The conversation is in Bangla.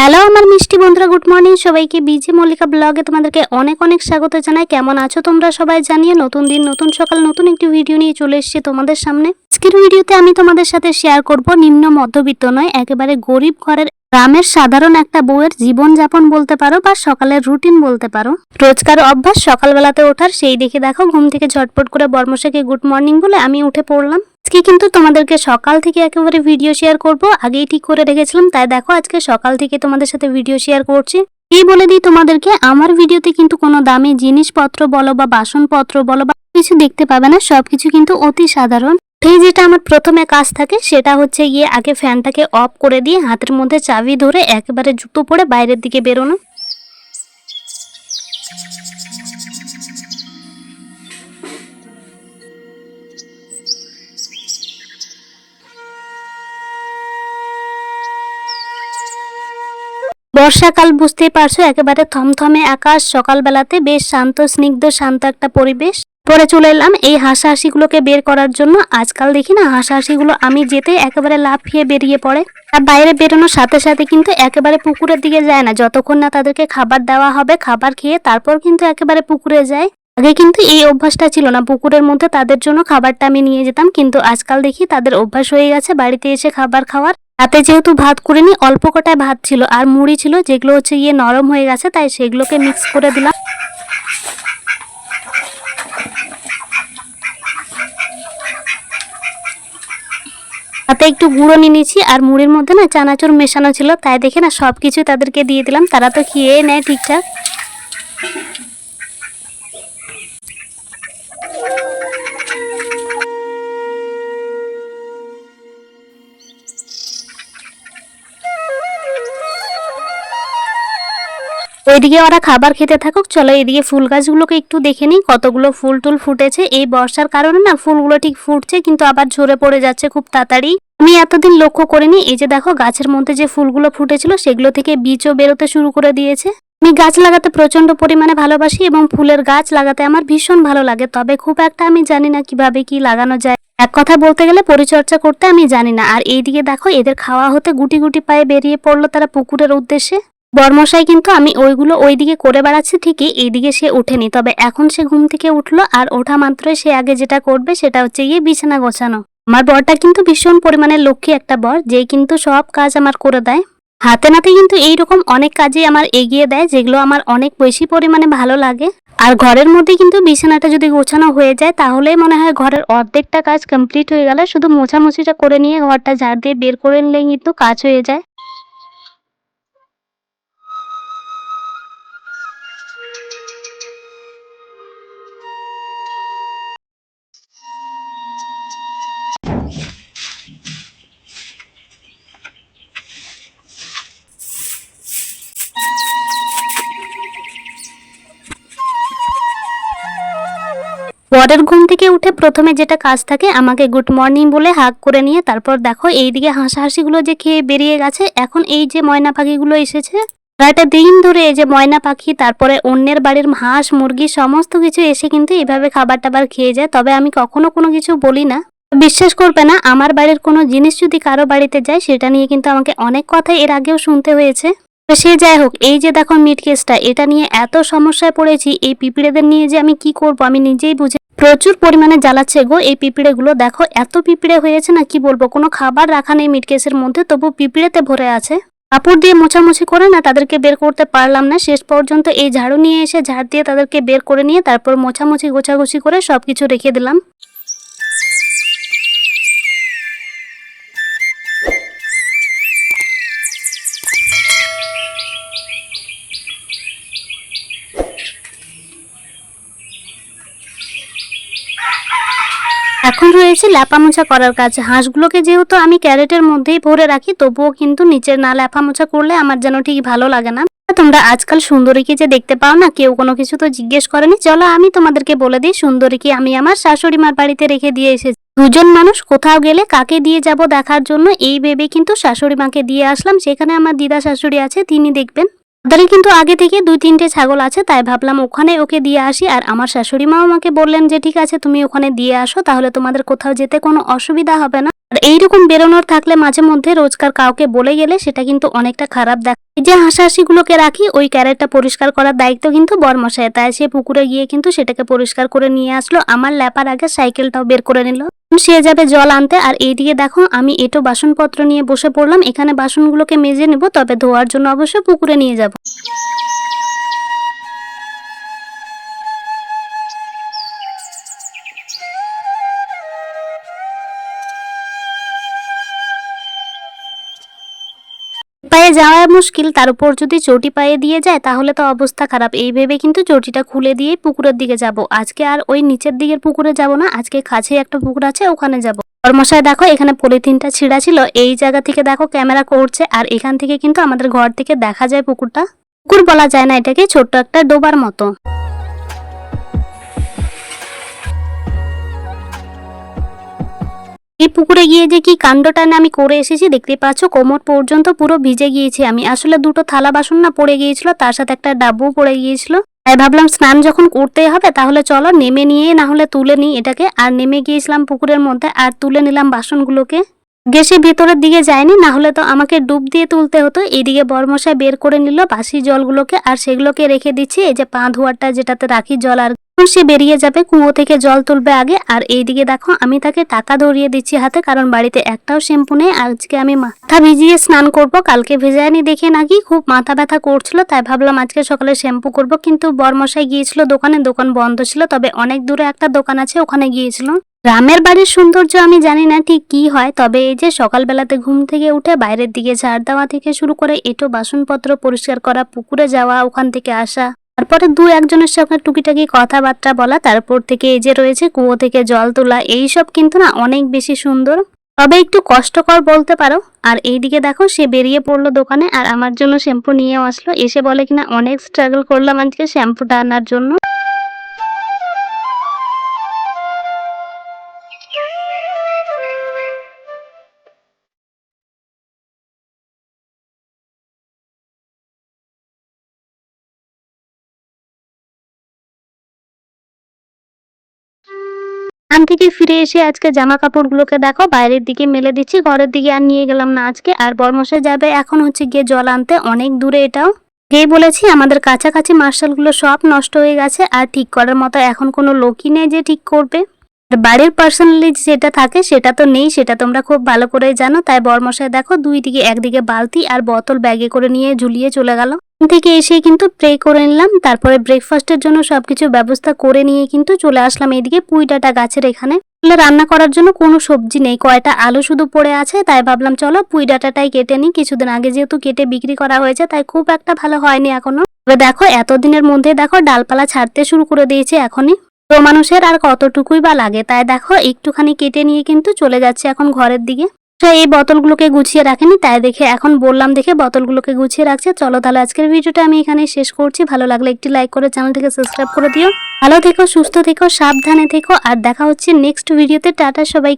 হ্যালো আমার মিষ্টি বন্ধুরা, গুড মর্নিং সবাইকে। বিজি মল্লিকা ব্লগে তোমাদেরকে অনেক অনেক স্বাগত জানাই। কেমন আছো তোমরা সবাই জানিয়ে নতুন দিন নতুন সকাল নতুন একটি ভিডিও নিয়ে চলে এসেছি তোমাদের সামনে। আজকের ভিডিওতে আমি তোমাদের সাথে শেয়ার করব নিম্ন মধ্যবিত্ত নয়, একেবারে গরিব ঘরের গ্রামের সাধারণ একটা বউয়ের জীবনযাপন বলতে পারো বা সকালের রুটিন বলতে পারো। রোজকার অভ্যাস সকালবেলাতে ওঠার, সেই দেখে দেখো ঘুম থেকে ঝটপট করে বর্মশাকে গুড মর্নিং বলে আমি উঠে পড়লাম। আজকে কিন্তু তোমাদেরকে সকাল থেকে একেবারে ভিডিও শেয়ার করব, আগেই ঠিক করে রেখেছিলাম, তাই দেখো আজকে সকাল থেকে তোমাদের সাথে ভিডিও শেয়ার করছি। এই বলে দিই তোমাদেরকে, আমার ভিডিওতে কিন্তু কোনো দামি জিনিসপত্র বলো বা বাসনপত্র বলো বা কিছু দেখতে পাবে না, সবকিছু কিন্তু অতি সাধারণ। এই যেটা আমার প্রথমে কাজ থাকে সেটা হচ্ছে গিয়ে আগে ফ্যানটাকে অফ করে দিয়ে হাতের মধ্যে চাবি ধরে একেবারে জুতো পরে বাইরের দিকে বেরোনো। বর্ষাকাল, বুঝতেই পারছো, একেবারে থমথমে আকাশ, সকালবেলাতে বেশ শান্ত স্নিগ্ধ শান্ত একটা পরিবেশ। পরে চলে এলাম এই হাসাহাসিগুলোকে বের করার জন্য। আজকাল দেখি না হাসাহাসিগুলো আমি যেতে একেবারে লাফিয়ে বেরিয়ে পড়ে, আর বাইরে বেরোনোর সাথে সাথে কিন্তু একেবারে পুকুরের দিকে যায় না, যতক্ষণ না তাদেরকে খাবার দেওয়া হবে। খাবার খেয়ে তারপর কিন্তু একেবারে পুকুরে যায়। আগে কিন্তু এই অভ্যাসটা ছিল না, পুকুরের মধ্যে তাদের জন্য খাবারটা আমি নিয়ে যেতাম, কিন্তু আজকাল দেখি তাদের অভ্যাস হয়ে গেছে বাড়িতে এসে খাবার খাওয়ার। রাতে যেহেতু ভাত করিনি, অল্প কটায় ভাত ছিল আর মুড়ি ছিল, যেগুলো হচ্ছে গিয়ে নরম হয়ে গেছে, তাই সেগুলোকে মিক্স করে দিলাম। তাতে একটু গুঁড়ো নিয়ে নিয়েছি, আর মুড়ির মধ্যে না চানাচুর মেশানো ছিল, তাই দেখে না সবকিছু তাদেরকে দিয়ে দিলাম। তারা তো খেয়ে নেয় ঠিকঠাক। ওইদিকে ওরা খাবার খেতে থাকুক, চলো এদিকে ফুল গাছগুলোকে একটু দেখে নিই কতগুলো ফুল টুল ফুটেছে। এই বর্ষার কারণে না ফুলগুলো ঠিক ফুটছে, কিন্তু আবার ঝরে পড়ে যাচ্ছে খুব তাড়াতাড়ি। আমি এতদিন লক্ষ্য করিনি, এই যে দেখো গাছের মধ্যে যে ফুলগুলো ফুটেছিল সেগুলো থেকে বীজও বেরোতে শুরু করে দিয়েছে। আমি গাছ লাগাতে প্রচন্ড পরিমাণে ভালোবাসি এবং ফুলের গাছ লাগাতে আমার ভীষণ ভালো লাগে, তবে খুব একটা আমি জানি না কিভাবে কি লাগানো যায়। এক কথা বলতে গেলে পরিচর্যা করতে আমি জানি না। আর এইদিকে দেখো এদের খাওয়া হতে গুটি গুটি পায়ে বেরিয়ে পড়লো তারা পুকুরের উদ্দেশ্যে। বর্মশাই কিন্তু আমি ওইগুলো ওইদিকে করে বেড়াচ্ছি ঠিকই, এইদিকে সে ওঠেনি, তবে এখন সে ঘুম থেকে উঠলো, আর ওঠা মাত্রই সে আগে যেটা করবে সেটা হচ্ছে গিয়ে বিছানা গোছানো। আমার বরটা কিন্তু ভীষণ পরিমাণে লক্ষ্মী একটা বর, যে কিন্তু সব কাজ আমার করে দেয়। হাতে নাতে কিন্তু এইরকম অনেক কাজই আমার এগিয়ে দেয়, যেগুলো আমার অনেক বেশি পরিমাণে ভালো লাগে। আর ঘরের মধ্যে কিন্তু বিছানাটা যদি গোছানো হয়ে যায় তাহলেই মনে হয় ঘরের অর্ধেকটা কাজ কমপ্লিট হয়ে গেল। শুধু মোছামুছিটা করে নিয়ে ঘরটা ঝাড় দিয়ে বের করে নিলেই কিন্তু কাজ হয়ে যায়। বরের ঘুম থেকে উঠে প্রথমে যেটা কাজ থাকে, আমাকে গুড মর্নিং বলে হাগ করে নিয়ে তারপর দেখো এইদিকে হাসাহাসিগুলো যে খেয়ে বেরিয়ে গেছে। এখন এই যে ময়না পাখিগুলো এসেছে, সারাটা দিন ধরে এই যে ময়না পাখি, তারপরে অন্যের বাড়ির হাঁস মুরগি সমস্ত কিছু এসে কিন্তু এইভাবে খাবার টাবার খেয়ে যায়, তবে আমি কখনো কোনো কিছু বলি না। বিশ্বাস করবে না, আমার বাড়ির কোনো জিনিস যদি কারো বাড়িতে যায় সেটা নিয়ে কিন্তু আমাকে অনেক কথা এর আগেও শুনতে হয়েছে। তো সে যাই হোক, এই যে দেখো মিট কেসটা, এটা নিয়ে এত সমস্যায় পড়েছি, এই পিঁপড়েদের নিয়ে যে আমি কি করব আমি নিজেই বুঝে। প্রচুর পরিমাণে জ্বালাচ্ছে গো এই পিঁপড়েগুলো, দেখো এত পিঁপড়ে হয়েছে না কি বলবো, কোনো খাবার রাখা নেই মিটকেসের মধ্যে, তবু পিঁপড়েতে ভরে আছে। কাপড় দিয়ে মোছামুছি করে না তাদেরকে বের করতে পারলাম না, শেষ পর্যন্ত এই ঝাড়ু নিয়ে এসে ঝাড় দিয়ে তাদেরকে বের করে নিয়ে তারপর মোছামুছি গোছাগুছি করে সবকিছু রেখে দিলাম। এখন রয়েছে ল্যাপা মোছা করার কাজ। হাঁসগুলোকে যেহেতু আমি ক্যারেটের মধ্যেই ভরে রাখি, তবুও কিন্তু নিচের না ল্যাপা মোছা করলে আমার যেন ঠিক ভালো লাগে না। তোমরা আজকাল সুন্দরীকে যে দেখতে পাও না, কেউ কোনো কিছু তো জিজ্ঞেস করেনি। চলো আমি তোমাদেরকে বলে দিই, সুন্দরীকে আমি আমার শাশুড়ি মার বাড়িতে রেখে দিয়ে এসেছি। দুজন মানুষ কোথাও গেলে কাকে দিয়ে যাব দেখার জন্য এই ভেবে কিন্তু শাশুড়ি মাকে দিয়ে আসলাম। সেখানে আমার দিদা শাশুড়ি আছে, তিনি দেখবেন। ওদের কিন্তু আগে থেকে 2-3টে ছাগল আছে, তাই ভাবলাম ওখানে ওকে দিয়ে আসি। আর আমার শাশুড়ি মাও আমাকে বললেন যে ঠিক আছে তুমি ওখানে দিয়ে আসো, তাহলে তোমাদের কোথাও যেতে কোনো অসুবিধা হবে না। আর এইরকম বেরোনোর থাকলে মাঝে মধ্যে রোজকার কাউকে বলে গেলে সেটা কিন্তু অনেকটা খারাপ দেখ। যে হাঁসাহাঁসিগুলোকে রাখি ওই ক্যারেটটা পরিষ্কার করার দায়িত্ব কিন্তু বরমশাই, তাই সে পুকুরে গিয়ে কিন্তু সেটাকে পরিষ্কার করে নিয়ে আসলো। আমার ল্যাপার আগে সাইকেলটাও বের করে নিল, সে যাবে জল আনতে। আর এইদিকে দেখো আমি এটো বাসনপত্র নিয়ে বসে পড়লাম, এখানে বাসনগুলোকে মেজে নেব, তবে ধোয়ার জন্য অবশ্য পুকুরে নিয়ে যাব। পায়ে যাওয়া মুশকিল, তার উপর যদি চটি পায়ে দিয়ে যায় তাহলে তো অবস্থা খারাপ। এই ভেবে কিন্তু চটিটা খুলে দিয়ে পুকুরের দিকে যাব। আজকে আর ওই নিচের দিকের পুকুরে যাব না, আজকে কাছে একটা পুকুর আছে ওখানে যাব। কর্মশায় দেখো এখানে পলিথিনটা ছিঁড়া ছিল, এই জায়গা থেকে দেখো ক্যামেরা করছে। আর এখান থেকে কিন্তু আমাদের ঘর থেকে দেখা যায় পুকুরটা। পুকুর বলা যায় না এটাকে, ছোট্ট একটা ডোবার মতো। এই পুকুরে গিয়ে যে কি কাণ্ডটা না আমি করে এসেছি দেখতে পাচ্ছ, কোমর পর্যন্ত পুরো ভিজে গিয়েছি আমি। আসলে দুটো থালা বাসন না পড়ে গিয়েছিল, তার সাথে একটা ডাব্বু পড়ে গিয়েছিল। তাই ভাবলাম স্নান যখন করতে হবে তাহলে চলো নেমে নিয়ে না হলে তুলে নিই এটাকে। আর নেমে গিয়েছিলাম পুকুরের মধ্যে আর তুলে নিলাম বাসনগুলোকে। গেছে ভেতরের দিকে যায়নি, না হলে তো আমাকে ডুব দিয়ে তুলতে হতো। এইদিকে বরমশাই বের করে নিল বাসি জলগুলোকে, আর সেগুলোকে রেখে দিচ্ছি এই যে পা ধোয়ারটা যেটাতে রাখি জল। আর সে বেরিয়ে যাবে, কুয়ো থেকে জল তুলবে আগে। আর এইদিকে দেখো আমি তাকে টাকা ধরিয়ে দিচ্ছি হাতে, কারণ বাড়িতে একটাও শ্যাম্পু নেই। আজকে আমি মাথা ভিজিয়ে স্নান করব, কালকে ভেজায়নি দেখে নাকি খুব মাথা ব্যথা করছিল, তাই ভাবলাম আজকে সকালে শ্যাম্পু করব। কিন্তু বরমশাই গিয়েছিল দোকানে, দোকান বন্ধ ছিল, তবে অনেক দূরে একটা দোকান আছে ওখানে গিয়েছিল। গ্রামের বাড়ির সৌন্দর্য আমি জানি না ঠিক কি হয়, তবে এই যে সকালবেলাতে ঘুম থেকে উঠে বাইরের দিকে ঝাড় দেওয়া থেকে শুরু করে এটো বাসনপত্র পরিষ্কার করা, পুকুরে যাওয়া, ওখান থেকে আসা, তারপরে 2-1 জনের সঙ্গে টুকিটাকি কথাবার্তা বলা, তারপর থেকে এই যে রয়েছে কুয়ো থেকে জল তোলা, এইসব কিন্তু না অনেক বেশি সুন্দর, তবে একটু কষ্টকর বলতে পারো। আর এইদিকে দেখো সে বেরিয়ে পড়লো দোকানে, আর আমার জন্য শ্যাম্পু নিয়েও আসলো। এসে বলে কিনা অনেক স্ট্রাগল করলাম আজকে শ্যাম্পুটা আনার জন্য। দোকান থেকে ফিরে এসে আজকে জামা কাপড়গুলোকে দেখো বাইরের দিকে মেলে দিচ্ছি, ঘরের দিকে আর নিয়ে গেলাম না আজকে। আর বরমশাই যাবে এখন হচ্ছে গিয়ে জল আনতে, অনেক দূরে এটাও। গিয়ে বলেছি আমাদের কাছাকাছি মার্শালগুলো সব নষ্ট হয়ে গেছে, আর ঠিক করার মতো এখন কোনো লোকই নেই যে ঠিক করবে। আর বাড়ির পার্সোনালি যেটা থাকে সেটা তো নেই, সেটা তোমরা খুব ভালো করেই জানো। তাই বরমশাই দেখো দুই দিকে, একদিকে বালতি আর বোতল ব্যাগে করে নিয়ে ঝুলিয়ে চলে গেল। থেকে এসে কিন্তু প্রে করে নিলাম, তারপরে ব্রেকফাস্টের জন্য সবকিছু ব্যবস্থা করে নিয়ে কিন্তু চলে আসলাম এইদিকে পুঁই ডাঁটা গাছের এখানে। রান্না করার জন্য কোনো সবজি নেই, কয়টা আলু শুধু পড়ে আছে, তাই ভাবলাম চলো পুঁই ডাঁটাটাই কেটে নিই। কিছুদিন আগে যেহেতু কেটে বিক্রি করা হয়েছে তাই খুব একটা ভালো হয়নি এখনো। তবে দেখো এতদিনের মধ্যে দেখো ডালপালা ছাড়তে শুরু করে দিয়েছে এখনই। তো মানুষের আর কতটুকুই বা লাগে, তাই দেখো একটুখানি কেটে নিয়ে কিন্তু চলে যাচ্ছে এখন ঘরের দিকে। এই বোতলগুলোকে গুছিয়ে রাখেনি, তাই দেখে এখন বললাম দেখে বোতলগুলোকে গুছিয়ে রাখছে। চলো তাহলে আজকের ভিডিওটা আমি এখানে শেষ করছি। ভালো লাগলে একটি লাইক করে চ্যানেলটিকে সাবস্ক্রাইব করে দিও। ভালো থেকো, সুস্থ থেকো, সাবধানে থেকো, আর দেখা হচ্ছে নেক্সট ভিডিওতে। টাটা সবাইকে।